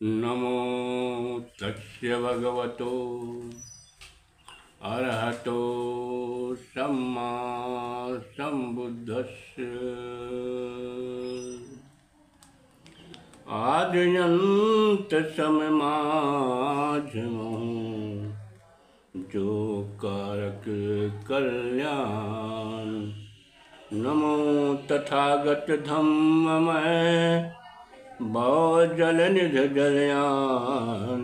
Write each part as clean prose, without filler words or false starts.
नमो तस्य भगवतो अरहतो सम्मा सम्बुद्धस्य आद्यन्त सममाझमो जो कारक कल्याण। नमो तथागत धम्ममय भवजल निध जलयान।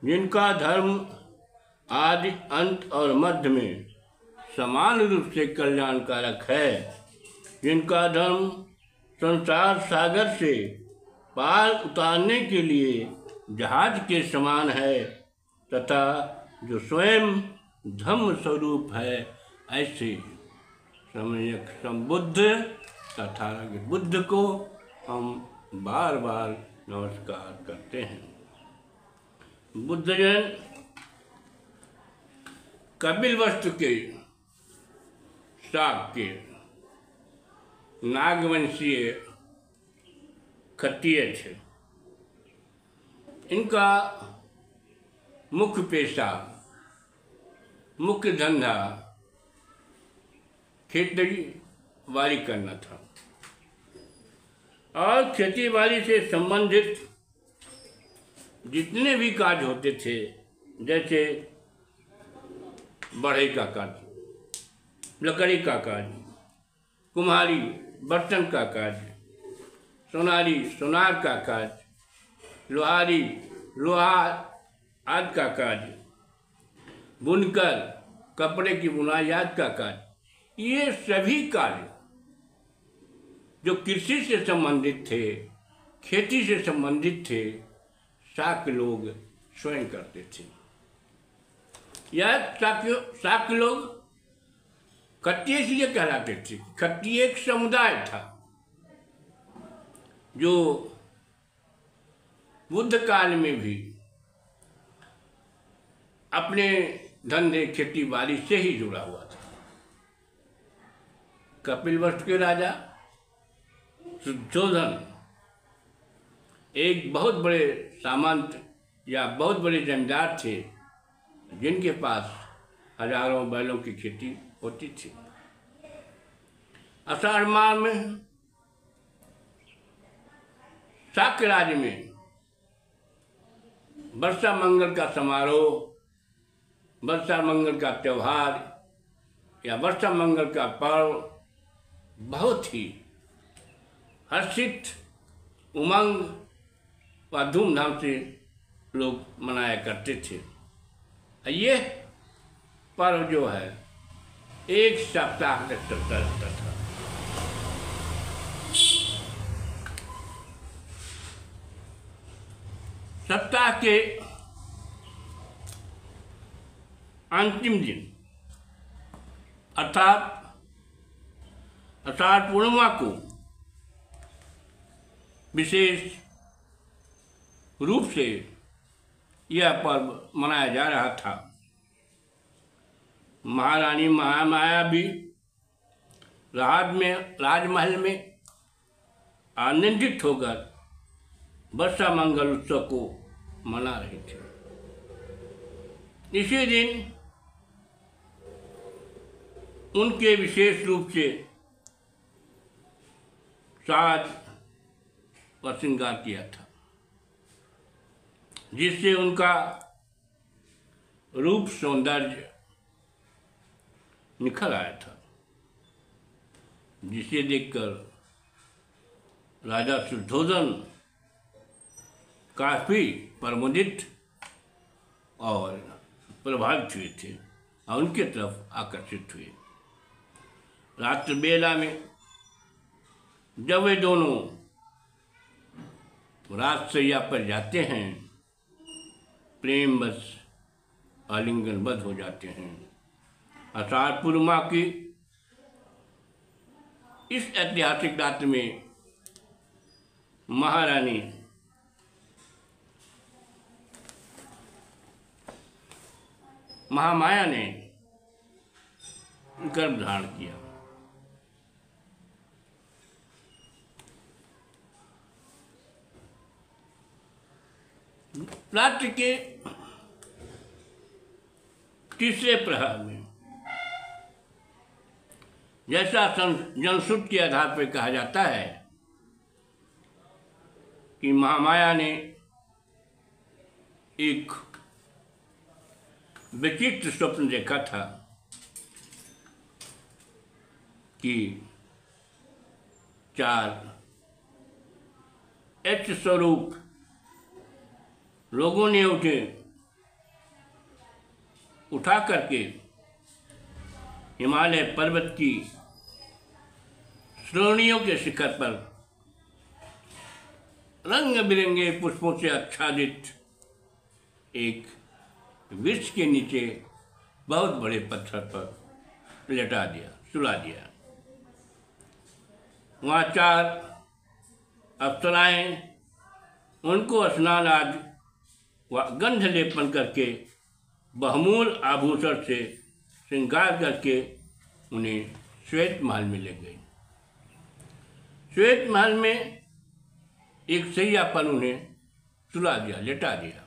जिनका धर्म आदि अंत और मध्य में समान रूप से कल्याणकारक है, जिनका धर्म संसार सागर से पार उतारने के लिए जहाज के समान है तथा जो स्वयं धम्म स्वरूप है, ऐसे सम्यक संबुद्ध तथा बुद्ध को हम बार बार नमस्कार करते हैं। बुद्ध जन कपिलवस्तु के शाक के नागवंशीय क्षत्रिय थे। इनका मुख्य पेशा, मुख्य धंधा खेती बाड़ी करना था और खेती बाड़ी से संबंधित जितने भी कार्य होते थे, जैसे बढ़ई का कार्य, लकड़ी का कार्य, कुम्हारी बर्तन का कार्य, सोनारी सोनार का कार्य, लोहारी लोहार आदि का कार्य, बुनकर कपड़े की बुनाई आदि का कार्य, ये सभी कार्य जो कृषि से संबंधित थे, खेती से संबंधित थे, शाक्य लोग स्वयं करते थे। यह शाक्य लोग क्षत्रिय इसलिए कहलाते थे। क्षत्रिय एक समुदाय था जो बुद्ध काल में भी अपने धंधे खेती बाड़ी से ही जुड़ा हुआ था। कपिलवस्तु के राजा शुद्धोधन एक बहुत बड़े सामंत या बहुत बड़े जमींदार थे, जिनके पास हजारों बैलों की खेती होती थी। आषाढ़ माह में शाक्य राज्य में वर्षा मंगल का समारोह, वर्षा मंगल का त्यौहार या वर्षा मंगल का पर्व बहुत ही हर्षित, उमंग व धूमधाम से लोग मनाया करते थे। ये पर्व जो है एक सप्ताह तक चलता रहता था। सप्ताह के अंतिम दिन अर्थात आषाढ़ पूर्णिमा को विशेष रूप से यह पर्व मनाया जा रहा था। महारानी महामाया भी राजमहल में आनंदित होकर वर्षा मंगल उत्सव को मना रही थी। इसी दिन उनके विशेष रूप से साज व श्रृंगार किया था, जिससे उनका रूप सौंदर्य निखर आया था, जिसे देखकर राजा शुद्धोधन काफी प्रमुदित और प्रभावित हुए थे और उनके तरफ आकर्षित हुए। रात्रि बेला में जब वे दोनों राजशैया पर जाते हैं, प्रेमवश आलिंगनबद्ध हो जाते हैं। आषाढ़ पूर्णिमा की इस ऐतिहासिक रात्रि में महारानी महामाया ने गर्भ धारण किया। रात्रि के तीसरे प्रहर में जैसा जनश्रुति के आधार पर कहा जाता है कि महामाया ने एक विचित्र स्वप्न देखा था कि 4 एच स्वरूप लोगों ने उठा करके हिमालय पर्वत की श्रेणियों के शिखर पर रंग बिरंगे पुष्पों से आच्छादित एक वृक्ष के नीचे बहुत बड़े पत्थर पर लेटा दिया, सुला दिया। वहाँ 4 अप्सराएं उनको स्नान आदि व गंध लेपन करके बहुमूल्य आभूषण से श्रृंगार करके उन्हें श्वेत महल में ले गई। श्वेत महल में एक सैया पर उन्हें सुला दिया, लेटा दिया।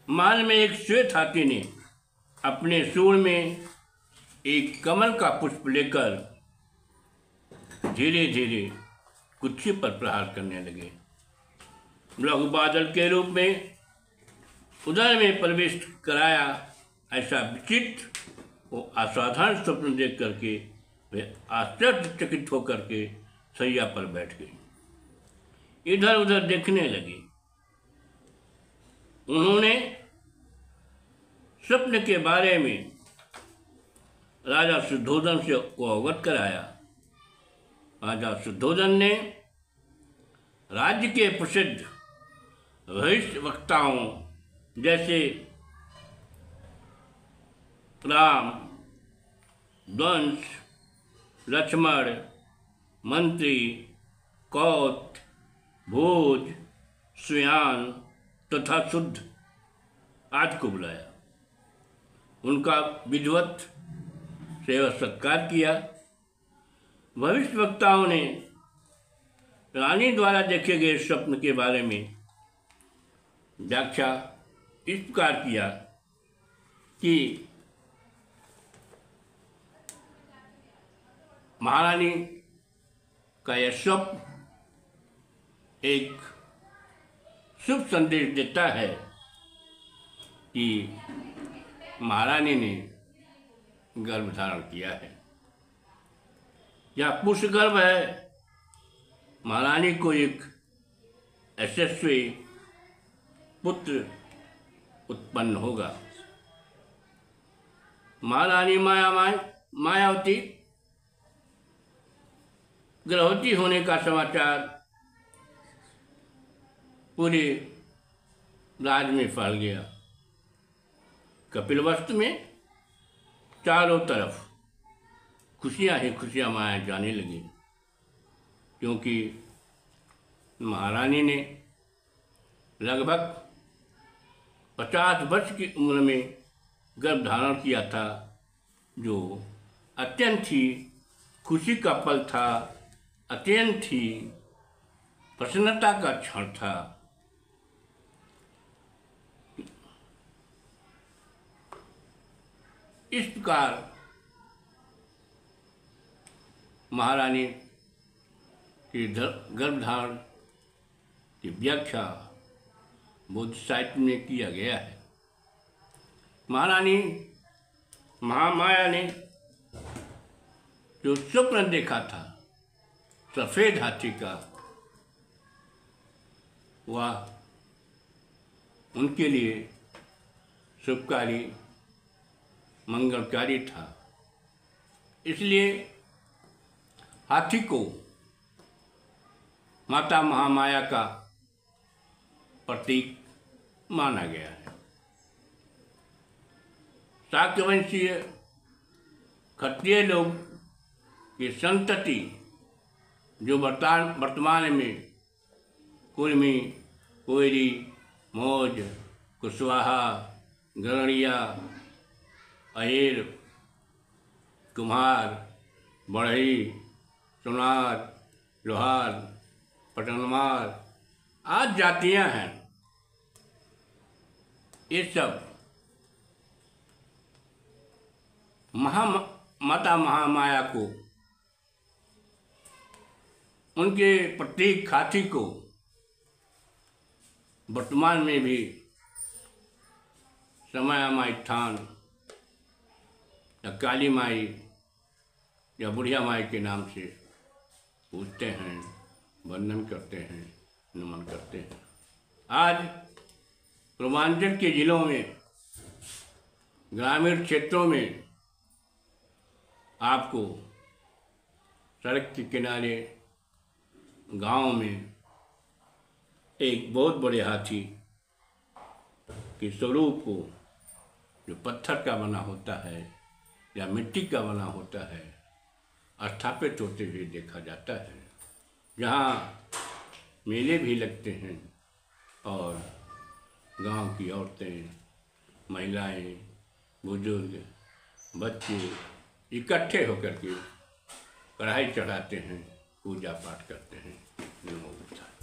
महल में एक श्वेत हाथी ने अपने सूंड में एक कमल का पुष्प लेकर धीरे धीरे कुत्सी पर प्रहार करने लगे। लघु बादल के रूप में उदर में प्रवेश कराया। ऐसा विचित्र और असाधारण स्वप्न देख करके वे आश्चर्यचकित होकर के सैया पर बैठ गई, इधर उधर देखने लगी। उन्होंने स्वप्न के बारे में राजा शुद्धोधन से को अवगत कराया। राजा शुद्धोधन ने राज्य के प्रसिद्ध भविष्य वक्ताओं जैसे राम, दंश, लक्ष्मण, मंत्री, कौत, भोज, सुयान तथा शुद्ध आदि को बुलाया। उनका विधिवत सेवा सत्कार किया। भविष्य वक्ताओं ने रानी द्वारा देखे गए स्वप्न के बारे में व्याख्या इस प्रकार किया कि महारानी का यह स्वप्न एक शुभ संदेश देता है कि महारानी ने गर्भ धारण किया है। यह पुरुष गर्भ है। महारानी को एक यशस्वी पुत्र उत्पन्न होगा। महारानी मायावती गर्भवती होने का समाचार पूरे राज्य में फैल गया। कपिलवस्तु में चारों तरफ खुशियां ही खुशियां मनाई जाने लगी, क्योंकि महारानी ने लगभग 50 वर्ष की उम्र में गर्भ धारण किया था, जो अत्यंत ही खुशी का पल था, अत्यंत ही प्रसन्नता का क्षण था। इस प्रकार महारानी के गर्भधारण की व्याख्या बौद्ध साहित्य में किया गया है। महारानी महामाया ने जो स्वप्न देखा था सफेद हाथी का, वह उनके लिए शुभकारी मंगलकारी था। इसलिए हाथी को माता महामाया का प्रतीक माना गया है। शाक्यवंशीय क्षत्रिय लोग की संतति जो वर्तमान में कुर्मी, कोयरी, मौज, कुशवाहा, गरणिया, अहिर, कुम्हार, बढ़ई, सोनार, लोहार, पटनमार आदि जातियाँ हैं। ये सब माता महामाया को, उनके प्रतीक हाथी को वर्तमान में भी समय माई थान या काली माई या बुढ़िया माई के नाम से पूजते हैं, वंदन करते हैं, नमन करते हैं। आज पूर्वांचल के जिलों में, ग्रामीण क्षेत्रों में आपको सड़क के किनारे गांव में एक बहुत बड़े हाथी के स्वरूप को, जो पत्थर का बना होता है या मिट्टी का बना होता है, स्थापित होते हुए देखा जाता है। जहाँ मेले भी लगते हैं और गांव की औरतें, महिलाएं, बुजुर्ग, बच्चे इकट्ठे होकर के कढ़ाई चढ़ाते हैं, पूजा पाठ करते हैं। नमो बुद्धाय।